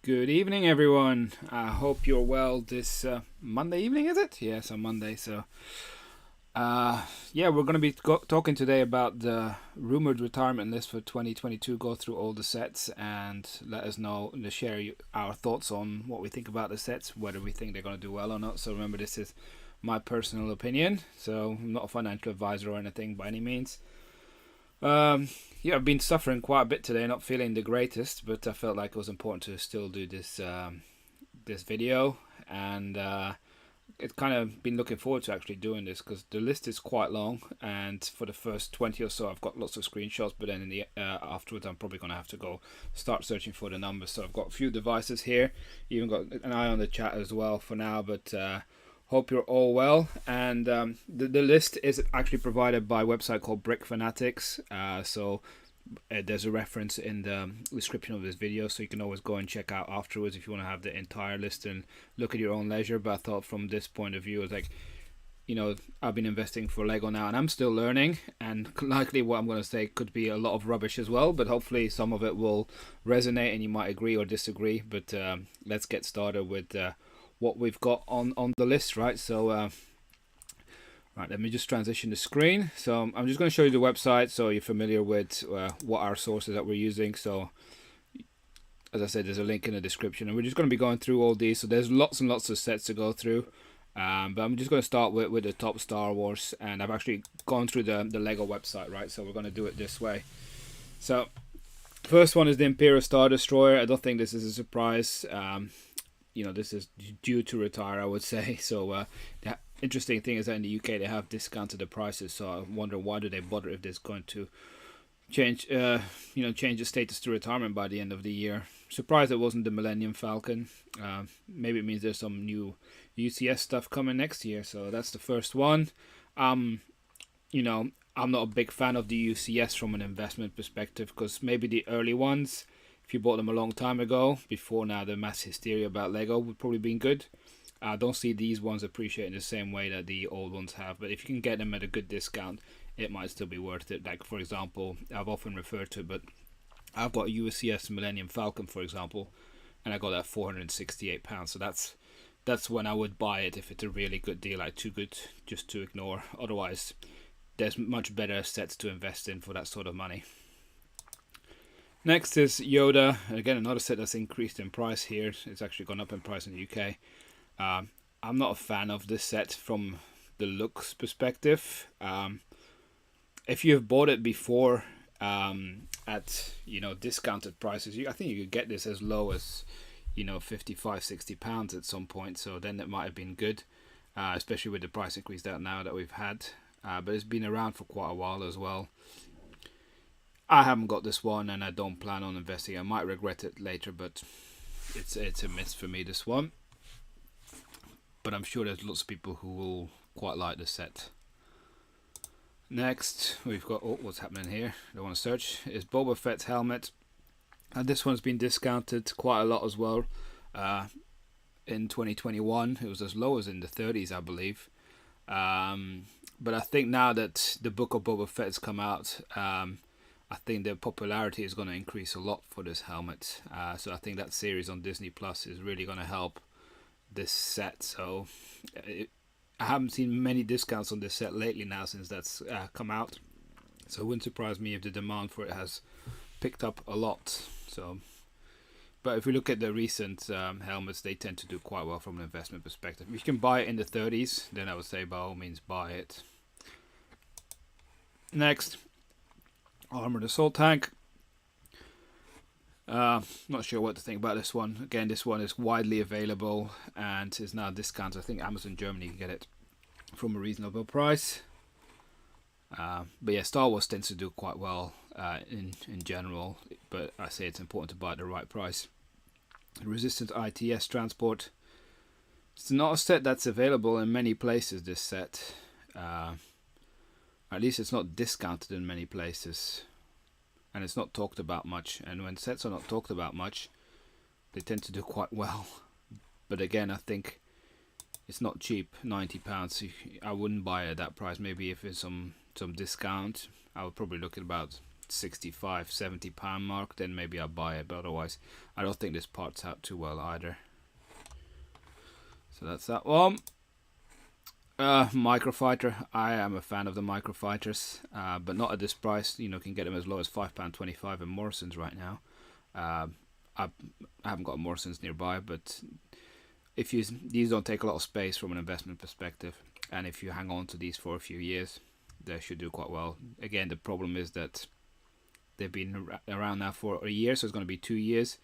Good evening, everyone. I hope you're well this Monday evening, is it? Yes, on Monday. Yeah, we're going to be talking today about the rumored retirement list for 2022. Go through all the sets and let us know and share our thoughts on what we think about the sets, whether we think they're going to do well or not. So remember, this is my personal opinion. So I'm not a financial advisor or anything by any means. Yeah, I've been suffering quite a bit today, not feeling the greatest, but I felt like it was important to still do this video, and it kind of been looking forward to actually doing this because the list is quite long, and for the first 20 or so, I've got lots of screenshots, but then in the afterwards, I'm probably gonna have to go start searching for the numbers. So I've got a few devices here, even got an eye on the chat as well for now, but. Hope you're all well, and the list is actually provided by a website called Brick Fanatics. There's a reference in the description of this video, so you can always go and check out afterwards if you want to have the entire list and look at your own leisure. But I thought from this point of view, it's like, I've been investing for Lego now, and I'm still learning, and likely what I'm going to say could be a lot of rubbish as well, but hopefully some of it will resonate and you might agree or disagree. But let's get started with what we've got on the list, right? So right, let me just transition the screen. So I'm just going to show you the website so you're familiar with what our sources that we're using. So as I said, there's a link in the description, and we're just going to be going through all these. So there's lots and lots of sets to go through, but I'm just going to start with the top Star Wars, and I've actually gone through the Lego website, right? So we're going to do it this way. So first one is the Imperial Star Destroyer. I don't think this is a surprise. This is due to retire, I would say. So the interesting thing is that in the UK they have discounted the prices. So I wonder, why do they bother if it's going to change the status to retirement by the end of the year. Surprised it wasn't the Millennium Falcon. Maybe it means there's some new UCS stuff coming next year. So that's the first one. I'm not a big fan of the UCS from an investment perspective, because maybe the early ones, if you bought them a long time ago, before now the mass hysteria about Lego, would probably been good. I don't see these ones appreciating the same way that the old ones have, but if you can get them at a good discount, it might still be worth it. Like, for example, I've often referred to it, but I've got a UCS Millennium Falcon, for example, and I got that £468. So that's when I would buy it if it's a really good deal, like too good just to ignore. Otherwise, there's much better sets to invest in for that sort of money. Next is Yoda. Again, another set that's increased in price here. It's actually gone up in price in the UK. I'm not a fan of this set from the looks perspective. If you've bought it before at discounted prices, I think you could get this as low as £55-60 at some point. So then it might have been good, especially with the price increase that we've had. But it's been around for quite a while as well. I haven't got this one, and I don't plan on investing. I might regret it later, but it's a miss for me, this one. But I'm sure there's lots of people who will quite like the set. Next, we've got what's happening here. I don't want to search. Is Boba Fett's helmet, and this one's been discounted quite a lot as well. In 2021, it was as low as in the 30s, I believe. But I think now that the Book of Boba Fett has come out, I think the popularity is going to increase a lot for this helmet. So I think that series on Disney Plus is really going to help this set. So I haven't seen many discounts on this set lately now since that's come out. So it wouldn't surprise me if the demand for it has picked up a lot. But if we look at the recent helmets, they tend to do quite well from an investment perspective. If you can buy it in the 30s, then I would say by all means buy it. Next, Armored Assault Tank. Not sure what to think about this one. Again, this one is widely available and is now discounted. I think Amazon Germany can get it from a reasonable price. But yeah, Star Wars tends to do quite well in general, but I say it's important to buy at the right price. Resistance ITS Transport. It's not a set that's available in many places, this set. At least it's not discounted in many places, and it's not talked about much. And when sets are not talked about much, they tend to do quite well. But again, I think it's not cheap. £90. I wouldn't buy it at that price. Maybe if it's some discount, I would probably look at about 65-70 pound mark, then maybe I'll buy it, but otherwise I don't think this part's out too well either. So that's that one. Microfighter, I am a fan of the Microfighters, but not at this price. You know, can get them as low as £5.25 in Morrison's right now. I haven't got Morrison's nearby, but if these don't take a lot of space from an investment perspective, and if you hang on to these for a few years, they should do quite well. Again, the problem is that they've been around now for a year, so it's going to be 2 years,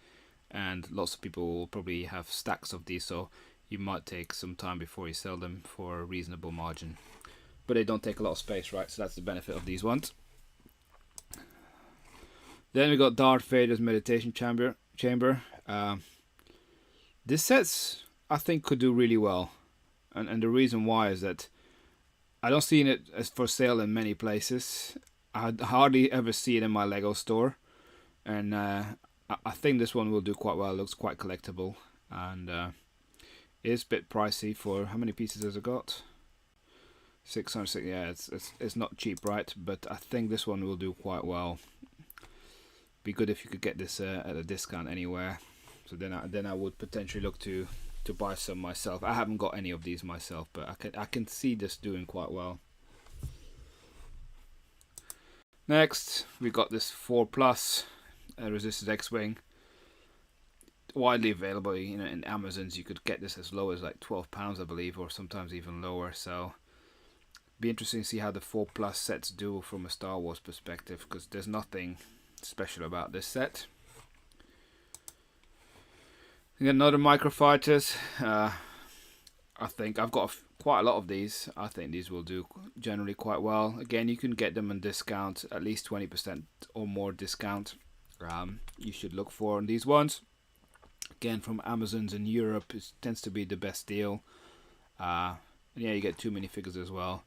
and lots of people will probably have stacks of these, so you might take some time before you sell them for a reasonable margin. But they don't take a lot of space, right? So that's the benefit of these ones. Then we got Darth Vader's meditation chamber. This set's, I think, could do really well, and the reason why is that I don't see it as for sale in many places. I hardly ever see it in my Lego store, and I think this one will do quite well. It looks quite collectible, and it is a bit pricey for how many pieces has it got? 606. Yeah, it's not cheap, right? But I think this one will do quite well. Be good if you could get this at a discount anywhere. So then I would potentially look to buy some myself. I haven't got any of these myself, but I can see this doing quite well. Next, we got this 4 Plus resisted X-Wing. Widely available, you know, in Amazon's. You could get this as low as like £12, I believe, or sometimes even lower. So be interesting to see how the 4 Plus sets do from a Star Wars perspective, because there's nothing special about this set. We got another Microfighters. I think I've got quite a lot of these. I think these will do generally quite well. Again, you can get them on discount, at least 20% or more discount. You should look for on these ones. Again, from Amazon's in Europe, it tends to be the best deal. Yeah, you get 2 minifigures as well.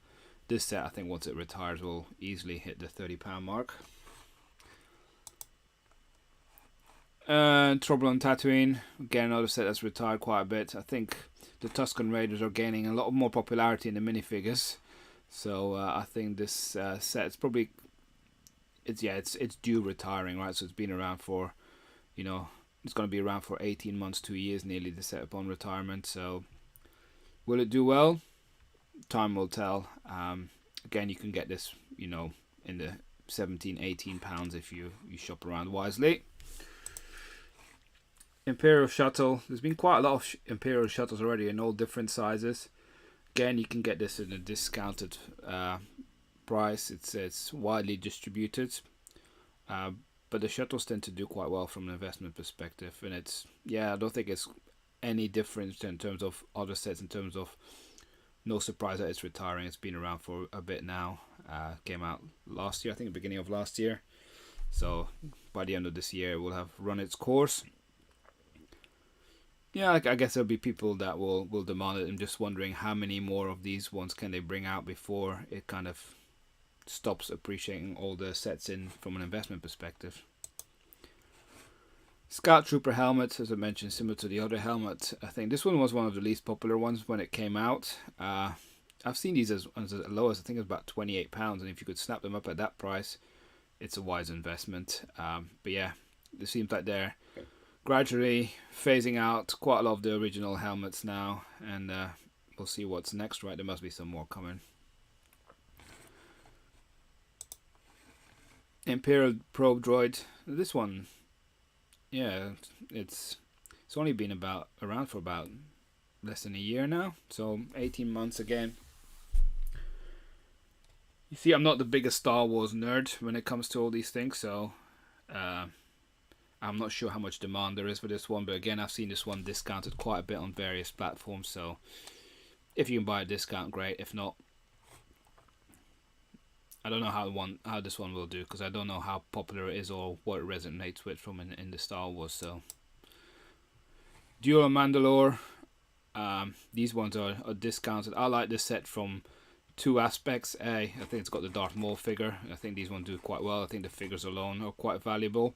This set, I think, once it retires, will easily hit the £30 mark. Trouble on Tatooine, again another set that's retired quite a bit. I think the Tusken Raiders are gaining a lot more popularity in the minifigures, so I think this set is probably it's due retiring, right? So it's been around for, you know, it's going to be around for 18 months, 2 years nearly, the set upon retirement. So will it do well? Time will tell. Again, you can get this, you know, in the £17-18 if you shop around wisely. Imperial Shuttle. There's been quite a lot of Imperial Shuttles already in all different sizes. Again, you can get this in a discounted price. It's widely distributed, but the shuttles tend to do quite well from an investment perspective. And it's, yeah, I don't think it's any different in terms of other sets. In terms of, no surprise that it's retiring. It's been around for a bit now. Came out last year, I think, the beginning of last year. So by the end of this year, it will have run its course. Yeah, I guess there'll be people that will demand it. I'm just wondering how many more of these ones can they bring out before it kind of stops appreciating all the sets in from an investment perspective. Scout Trooper helmet, as I mentioned, similar to the other helmet. I think this one was one of the least popular ones when it came out. I've seen these as low as, I think it was about £28, and if you could snap them up at that price, it's a wise investment. But yeah, it seems like they're gradually phasing out quite a lot of the original helmets now, and we'll see what's next, right? There must be some more coming. Imperial Probe Droid. This one, yeah, it's only been around for about less than a year now, so 18 months again. You see, I'm not the biggest Star Wars nerd when it comes to all these things, so I'm not sure how much demand there is for this one, but again, I've seen this one discounted quite a bit on various platforms, so if you can buy a discount, great. If not, I don't know how this one will do, because I don't know how popular it is or what it resonates with from in the Star Wars. So Duel of Mandalore, these ones are discounted. I like this set from two aspects. I think it's got the Darth Maul figure. I think these ones do quite well. I think the figures alone are quite valuable.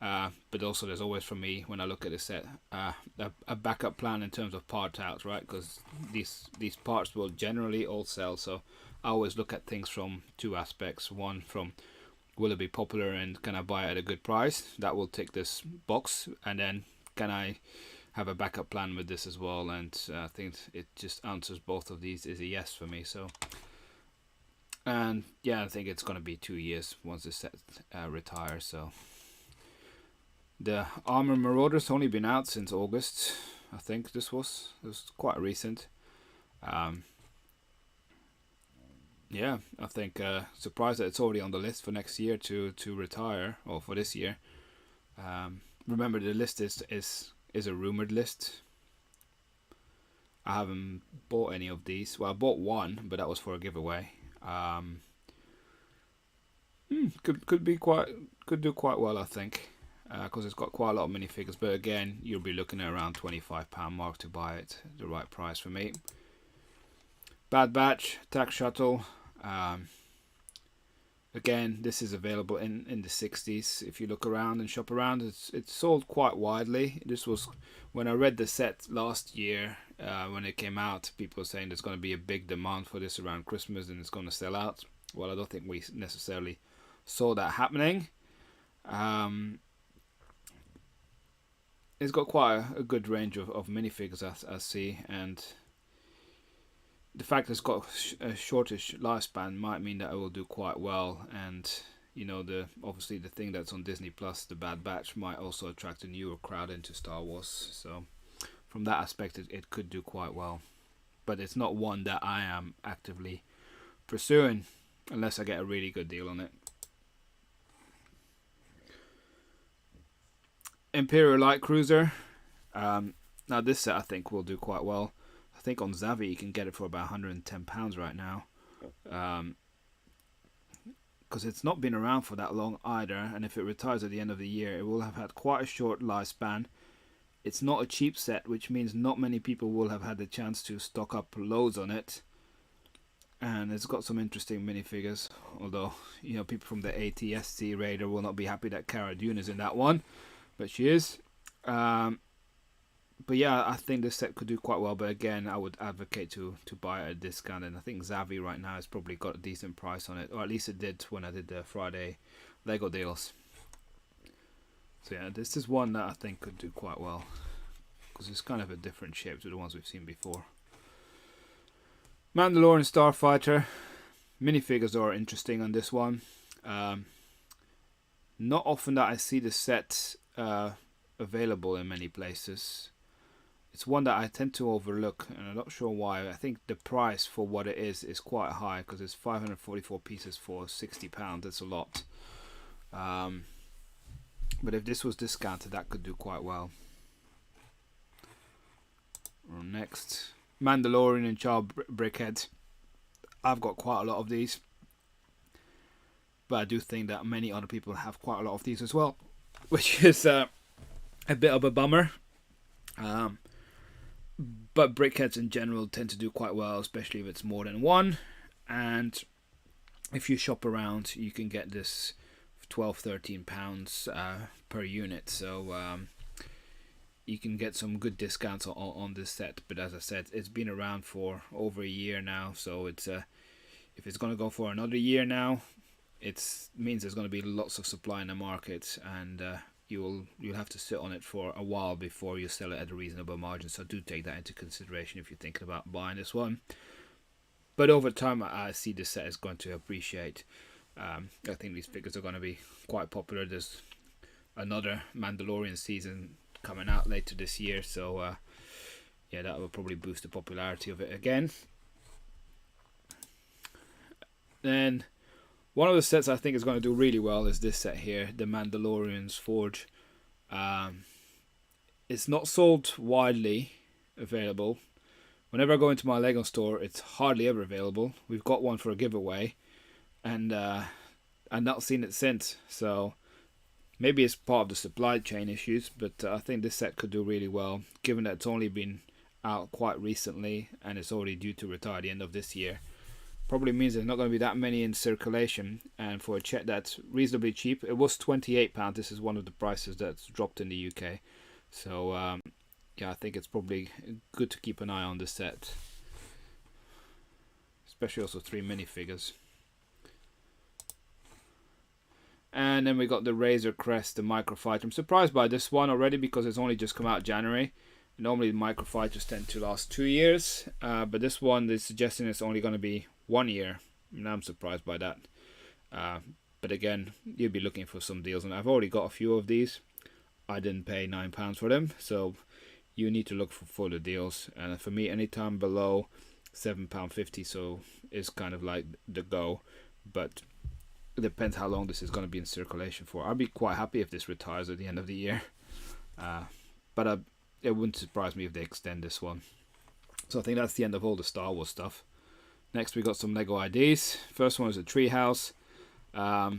But also there's always, for me, when I look at the set, a backup plan in terms of part outs, right? Because these parts will generally all sell. So I always look at things from two aspects. One, from will it be popular and can I buy it at a good price? That will tick this box. And then can I have a backup plan with this as well? And I think it just answers both of these is a yes for me. So, and yeah, I think it's going to be 2 years once the set retires. So the Armor Marauder's only been out since August. I think this was quite recent. Yeah, I think surprised that it's already on the list for next year to retire, or for this year. Remember, the list is a rumored list. I haven't bought any of these. Well, I bought one, but that was for a giveaway. Could do quite well, I think, because it's got quite a lot of minifigures. But again, you'll be looking at around £25 mark to buy it, the right price for me. Bad Batch, Attack Shuttle. Again, this is available in the 60s. If you look around and shop around, it's sold quite widely. This was when I read the set last year when it came out. People were saying there's going to be a big demand for this around Christmas and it's going to sell out. Well, I don't think we necessarily saw that happening. It's got quite a good range of minifigures I see, and the fact that it's got a shortish lifespan might mean that it will do quite well. And you know, obviously the thing that's on Disney Plus, the Bad Batch, might also attract a newer crowd into Star Wars. So from that aspect, it could do quite well. But it's not one that I am actively pursuing unless I get a really good deal on it. Imperial Light Cruiser. Now this set I think will do quite well. I think on Zavvi you can get it for about £110 right now, because it's not been around for that long either, and if it retires at the end of the year it will have had quite a short lifespan. It's not a cheap set, which means not many people will have had the chance to stock up loads on it, and it's got some interesting minifigures, although you know, people from the ATSC Raider will not be happy that Cara Dune is in that one, but she is. But yeah, I think this set could do quite well. But again, I would advocate to buy it at a discount. And I think Zavvi right now has probably got a decent price on it. Or at least it did when I did the Friday Lego deals. So yeah, this is one that I think could do quite well, because it's kind of a different shape to the ones we've seen before. Mandalorian Starfighter. Minifigures are interesting on this one. Not often that I see the set available in many places. It's one that I tend to overlook, and I'm not sure why. I think the price for what it is quite high, because it's 544 pieces for £60. That's a lot. But if this was discounted, that could do quite well. Next, Mandalorian and Child Brickheadz. I've got quite a lot of these, but I do think that many other people have quite a lot of these as well, which is a bit of a bummer. But Brickheadz in general tend to do quite well, especially if it's more than one. And if you shop around, you can get this for £12-13 per unit. So you can get some good discounts on this set. But as I said, it's been around for over a year now. So it's if it's going to go for another year now, it means there's going to be lots of supply in the market, and you'll have to sit on it for a while before you sell it at a reasonable margin. So do take that into consideration if you're thinking about buying this one. But over time, I see this set is going to appreciate. I think these figures are going to be quite popular. There's another Mandalorian season coming out later this year, so yeah, that will probably boost the popularity of it again. Then one of the sets I think is going to do really well is this set here, the Mandalorian's Forge. It's not sold widely available. Whenever I go into my Lego store, it's hardly ever available. We've got one for a giveaway, and I've not seen it since. So maybe it's part of the supply chain issues, but I think this set could do really well, given that it's only been out quite recently and it's already due to retire at the end of this year. Probably means there's not going to be that many in circulation, and for a set that's reasonably cheap, it was £28. This is one of the prices that's dropped in the UK. So yeah, I think it's probably good to keep an eye on this set, especially also 3 minifigures. And then we got the Razor Crest, the Microfighter. I'm surprised by this one already because it's only just come out January. Normally the Microfighters tend to last 2 years, but this one they're suggesting it's only going to be 1 year. And I'm surprised by that. But again, you'll be looking for some deals, and I've already got a few of these. I didn't pay £9 for them, so you need to look for the deals. And for me, anytime below £7.50, so is kind of like the go. But it depends how long this is going to be in circulation for. I'd be quite happy if this retires at the end of the year, but it wouldn't surprise me if they extend this one. So I think that's the end of all the Star Wars stuff. Next we got some Lego IDs. First one is a treehouse. Now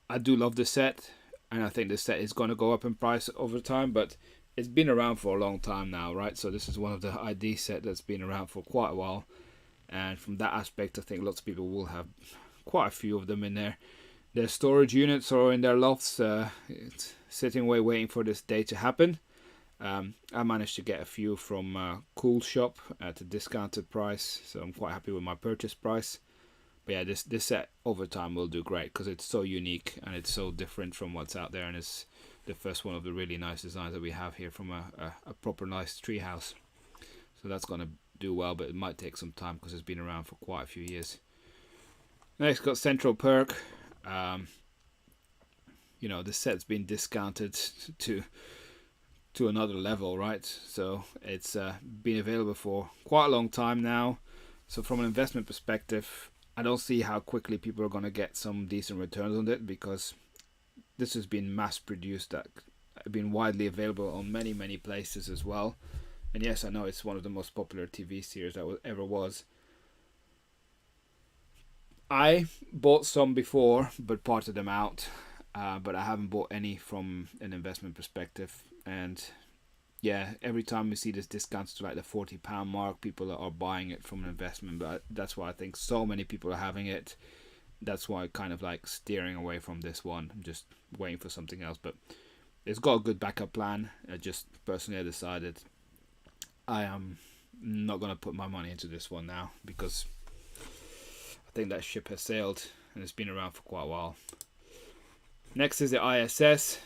I do love this set, and I think this set is going to go up in price over time, but it's been around for a long time now, right? So this is one of the ID set that's been around for quite a while, and from that aspect I think lots of people will have quite a few of them in there. Their storage units are in their lofts, it's sitting away waiting for this day to happen. I managed to get a few from Cool Shop at a discounted price, so I'm quite happy with my purchase price. But yeah, this set over time will do great because it's so unique and it's so different from what's out there, and it's the first one of the really nice designs that we have here from a proper nice treehouse. So that's going to do well, but it might take some time because it's been around for quite a few years. Next got Central Perk. You know, the set's been discounted to another level, right? So it's been available for quite a long time now. So from an investment perspective, I don't see how quickly people are going to get some decent returns on it, because this has been mass produced, that been widely available on many places as well. And yes, I know it's one of the most popular TV series that ever was. I bought some before but parted them out, but I haven't bought any from an investment perspective. And yeah, every time we see this discounts to like the £40 mark, people are buying it from an investment. But that's why I think so many people are having it. That's why I'm kind of like steering away from this one. I'm just waiting for something else. But it's got a good backup plan. I just personally decided I am not going to put my money into this one now, because I think that ship has sailed and it's been around for quite a while. Next is the ISS.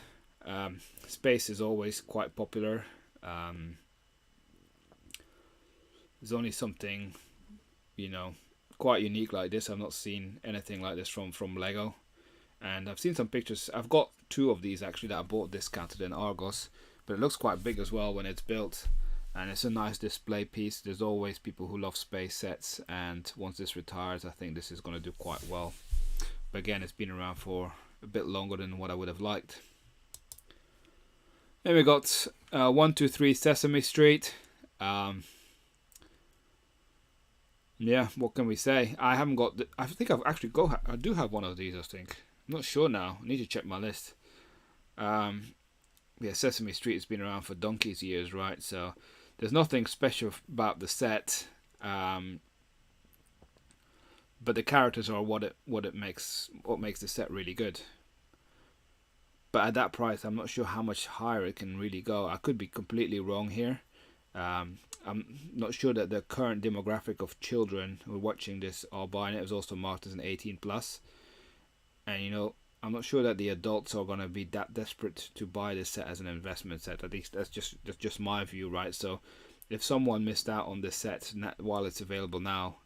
Space is always quite popular. There's only something, you know, quite unique like this. I've not seen anything like this from Lego, and I've seen some pictures. I've got two of these actually that I bought discounted in Argos, but it looks quite big as well when it's built, and it's a nice display piece. There's always people who love space sets, and once this retires, I think this is going to do quite well. But again, it's been around for a bit longer than what I would have liked. Then we got 123 Sesame Street. Yeah, what can we say? I haven't got. I think I've actually I do have one of these. I think. I'm not sure now. I need to check my list. Yeah, Sesame Street has been around for donkey's years, right? So there's nothing special about the set, but the characters are what makes the set really good. But at that price, I'm not sure how much higher it can really go. I could be completely wrong here. I'm not sure that the current demographic of children who are watching this are buying it. It was also marked as an 18+. And you know, I'm not sure that the adults are going to be that desperate to buy this set as an investment set. At least that's just my view, right? So if someone missed out on this set while it's available now,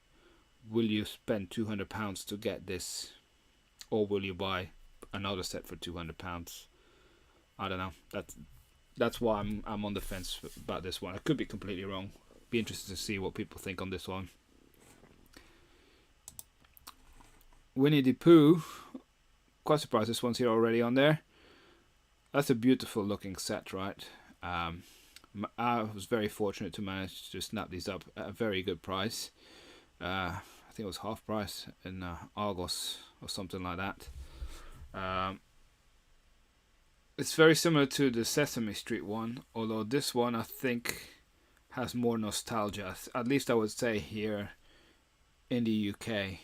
will you spend £200 to get this, or will you buy another set for £200? I don't know. That's why I'm on the fence about this one. I could be completely wrong. Be interested to see what people think on this one. Winnie the Pooh. Quite surprised this one's here already on there. That's a beautiful looking set, right? I was very fortunate to manage to snap these up at a very good price. I think it was half price in Argos or something like that. It's very similar to the Sesame Street one, although this one I think has more nostalgia. At least I would say here in the UK.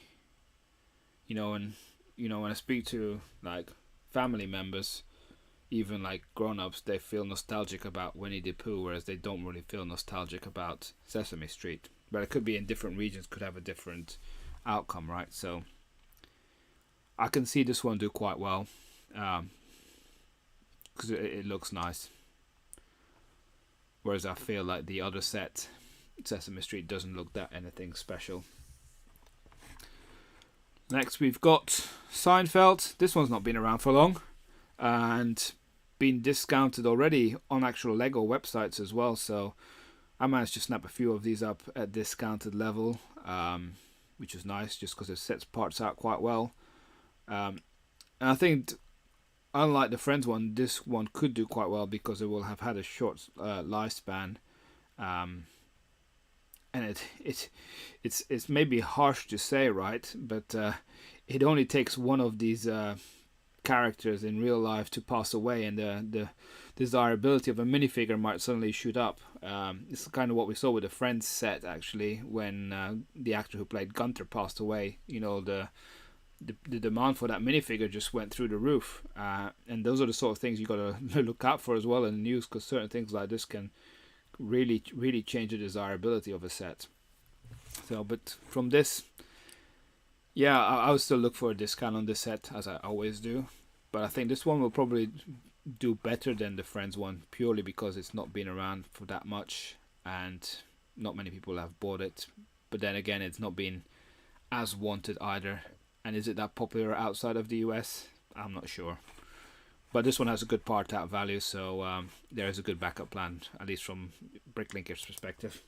You know, and when I speak to like family members, even like grown-ups, they feel nostalgic about Winnie the Pooh, whereas they don't really feel nostalgic about Sesame Street. But it could be in different regions, could have a different outcome, right? So I can see this one do quite well, because it looks nice. Whereas I feel like the other set, Sesame Street, doesn't look that anything special. Next we've got Seinfeld. This one's not been around for long and been discounted already on actual Lego websites as well. So I managed to snap a few of these up at discounted level, which is nice just because it sets parts out quite well. And I think unlike the Friends one, this one could do quite well because it will have had a short lifespan. And it's maybe harsh to say, right? But it only takes one of these characters in real life to pass away, and the desirability of a minifigure might suddenly shoot up. It's kind of what we saw with the Friends set, actually, when the actor who played Gunther passed away. You know, the demand for that minifigure just went through the roof. And those are the sort of things you got to look out for as well in the news, because certain things like this can really change the desirability of a set. So, but from this, yeah, I would still look for a discount on this set, as I always do. But I think this one will probably do better than the Friends one, purely because it's not been around for that much and not many people have bought it. But then again, it's not been as wanted either. And is it that popular outside of the US? I'm not sure. But this one has a good part out value, so there is a good backup plan, at least from Bricklinker's perspective.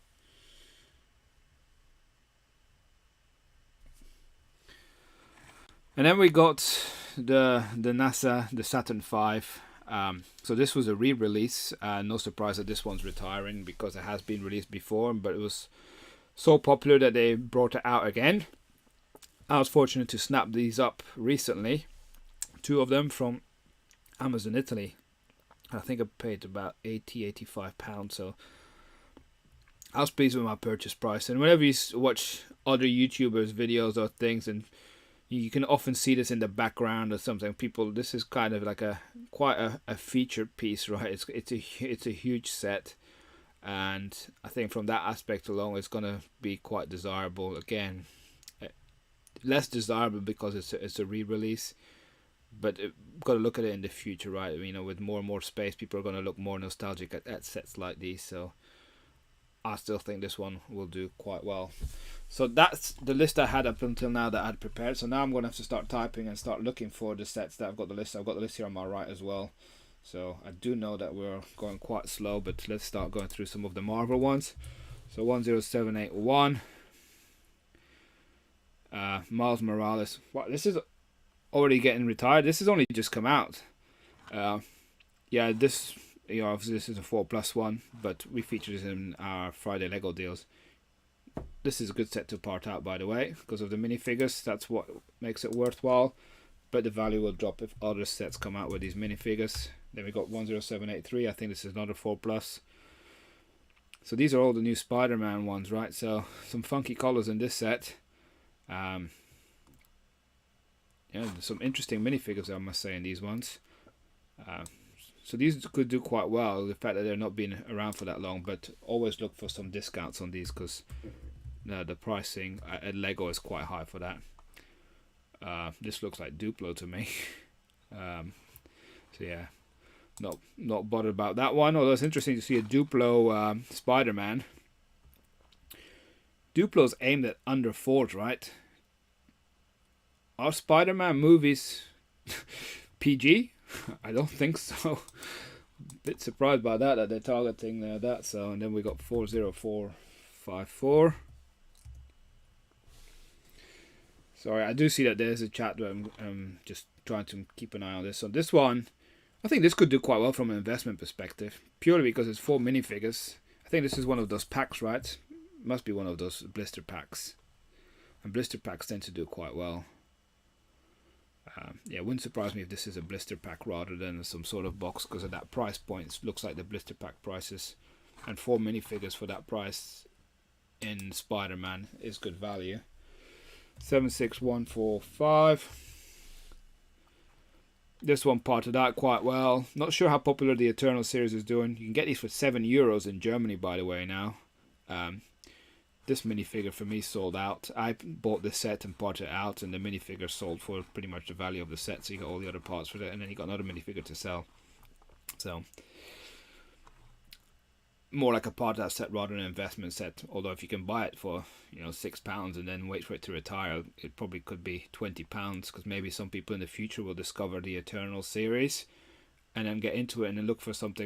And then we got the NASA, the Saturn V. So this was a re-release. No surprise that this one's retiring because it has been released before, but it was so popular that they brought it out again. I was fortunate to snap these up recently, 2 of them from Amazon Italy. I think I paid about £85, so I was pleased with my purchase price. And whenever you watch other YouTubers' videos or things, and you can often see this in the background or something, people, this is kind of like quite a featured piece, right? It's a huge set, and I think from that aspect alone, it's gonna be quite desirable. Again, less desirable because it's a re-release. But got to look at it in the future, right? You know, with more and more space, people are going to look more nostalgic at sets like these. So I still think this one will do quite well. So that's the list I had up until now that I had prepared. So now I'm going to have to start typing and start looking for the sets that I've got the list. I've got the list here on my right as well. So I do know that we're going quite slow, but let's start going through some of the Marvel ones. So 10781. Miles Morales. Wow, this is already getting retired. This has only just come out. Yeah, this, you know, obviously this is a 4+ one, but we featured this in our Friday Lego deals. This is a good set to part out, by the way, because of the minifigures. That's what makes it worthwhile. But the value will drop if other sets come out with these minifigures. Then we got 10783. I think this is another 4+. So these are all the new Spider-Man ones, right? So some funky colors in this set. Yeah, there's some interesting minifigures, I must say, in these ones. So these could do quite well, the fact that they're not been around for that long, but always look for some discounts on these because the pricing at Lego is quite high for that. This looks like Duplo to me. So yeah, not bothered about that one, although it's interesting to see a Duplo Spider-Man. Duplo's aimed at under 4s, right? Are Spider-Man movies PG? I don't think so. Bit surprised by that they're targeting that. So, and then we got 40454. Sorry, I do see that there's a chat, but I'm just trying to keep an eye on this. So this one, I think this could do quite well from an investment perspective, purely because it's 4 minifigures. I think this is one of those packs, right? Must be one of those blister packs. And blister packs tend to do quite well. Yeah, it wouldn't surprise me if this is a blister pack rather than some sort of box, because of that price point. It looks like the blister pack prices. And 4 minifigures for that price in Spider-Man is good value. 76145. This one parted out quite well. Not sure how popular the Eternal series is doing. You can get these for €7 in Germany, by the way, now. this minifigure for me sold out. I bought this set and bought it out, and the minifigure sold for pretty much the value of the set. So you got all the other parts for it, and then you got another minifigure to sell. So more like a part of that set rather than an investment set. Although if you can buy it for £6 and then wait for it to retire, it probably could be £20, because maybe some people in the future will discover the Eternal series and then get into it and then look for something